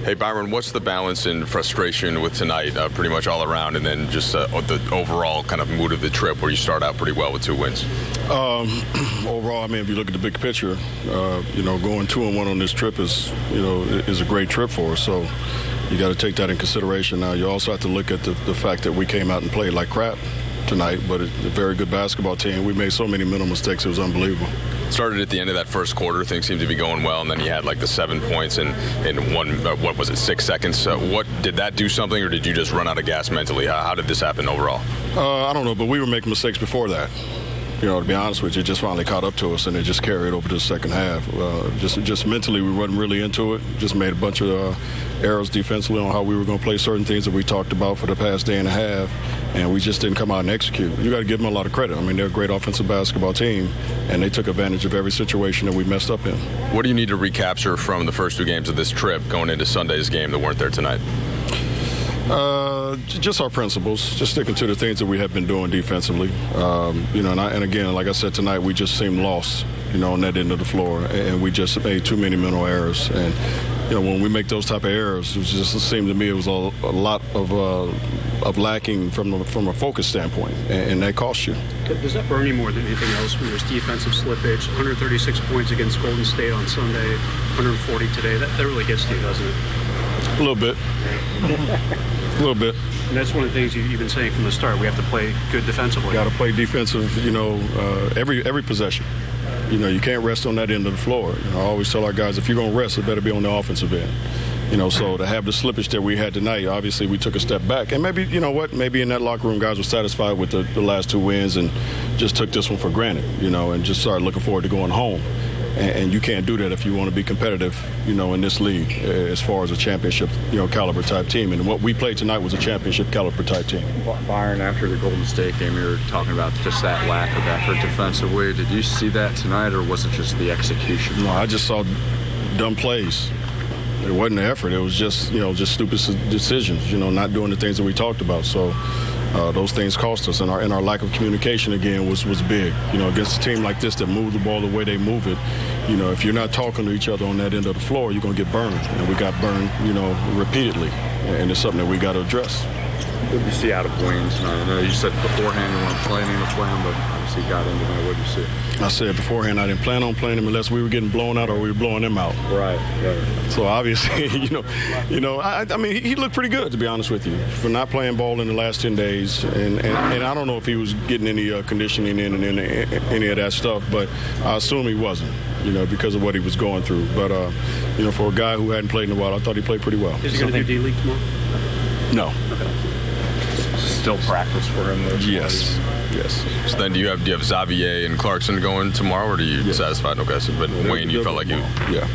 Hey, Byron, what's the balance in frustration with tonight, pretty much all around, and then just the overall kind of mood of the trip where you start out pretty well with 2 wins? Overall, I mean, if you look at the big picture, going 2-1 on this trip is a great trip for us. So you got to take that in consideration. Now, you also have to look at the fact that we came out and played like crap tonight, but it's a very good basketball team. We made so many mental mistakes, it was unbelievable. Started at the end of that first quarter, things seemed to be going well, and then you had like the 7 points in 6 seconds. What did that do something, or did you just run out of gas mentally? How did this happen overall? I don't know, but we were making mistakes before that. To be honest with you, it just finally caught up to us, and it just carried over to the second half. Just mentally, we wasn't really into it. Just made a bunch of errors defensively on how we were going to play certain things that we talked about for the past day and a half, and we just didn't come out and execute. You got to give them a lot of credit. I mean, they're a great offensive basketball team, and they took advantage of every situation that we messed up in. What do you need to recapture from the first 2 games of this trip going into Sunday's game that weren't there tonight? Just our principles, just sticking to the things that we have been doing defensively. And again, like I said tonight, we just seemed lost, on that end of the floor, and we just made too many mental errors. And when we make those type of errors, it seemed to me it was a lot of lacking from a focus standpoint, and that costs you. Does that burn you more than anything else when there's defensive slippage? 136 points against Golden State on Sunday, 140 today. That really gets to you, doesn't it? A little bit. A little bit. And that's one of the things you've been saying from the start. We have to play good defensively. Got to play defensive, every possession. You can't rest on that end of the floor. I always tell our guys, if you're going to rest, it better be on the offensive end. So to have the slippage that we had tonight, obviously we took a step back. And maybe, maybe in that locker room, guys were satisfied with the last 2 wins and just took this one for granted, and just started looking forward to going home. And you can't do that if you want to be competitive, in this league as far as a championship, caliber type team. And what we played tonight was a championship caliber type team. Byron, after the Golden State game, you were talking about just that lack of effort defensively. Did you see that tonight, or was it just the execution? No, I just saw dumb plays. It wasn't the effort. It was just, just stupid decisions, not doing the things that we talked about. So those things cost us, and our lack of communication again was big. Against a team like this that move the ball the way they move it, if you're not talking to each other on that end of the floor, you're going to get burned. And we got burned, repeatedly, and it's something that we got to address. What did you see out of Wayne tonight? I know you said beforehand you weren't planning to play him, but obviously you got into that. What did you see? I said beforehand I didn't plan on playing him unless we were getting blown out or we were blowing him out. Right. So obviously, I mean, he looked pretty good, to be honest with you, for not playing ball in the last 10 days. And I don't know if he was getting any conditioning in and any of that stuff, but I assume he wasn't, because of what he was going through. But, for a guy who hadn't played in a while, I thought he played pretty well. Is he going to do D-League tomorrow? No. Okay. Still practice for him, though? Yes. So then do you have Xavier and Clarkson going tomorrow, or are you satisfied? Okay, but Wayne, you felt like you... Yeah.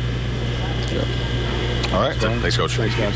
All right. Thanks, Coach. Thanks, guys.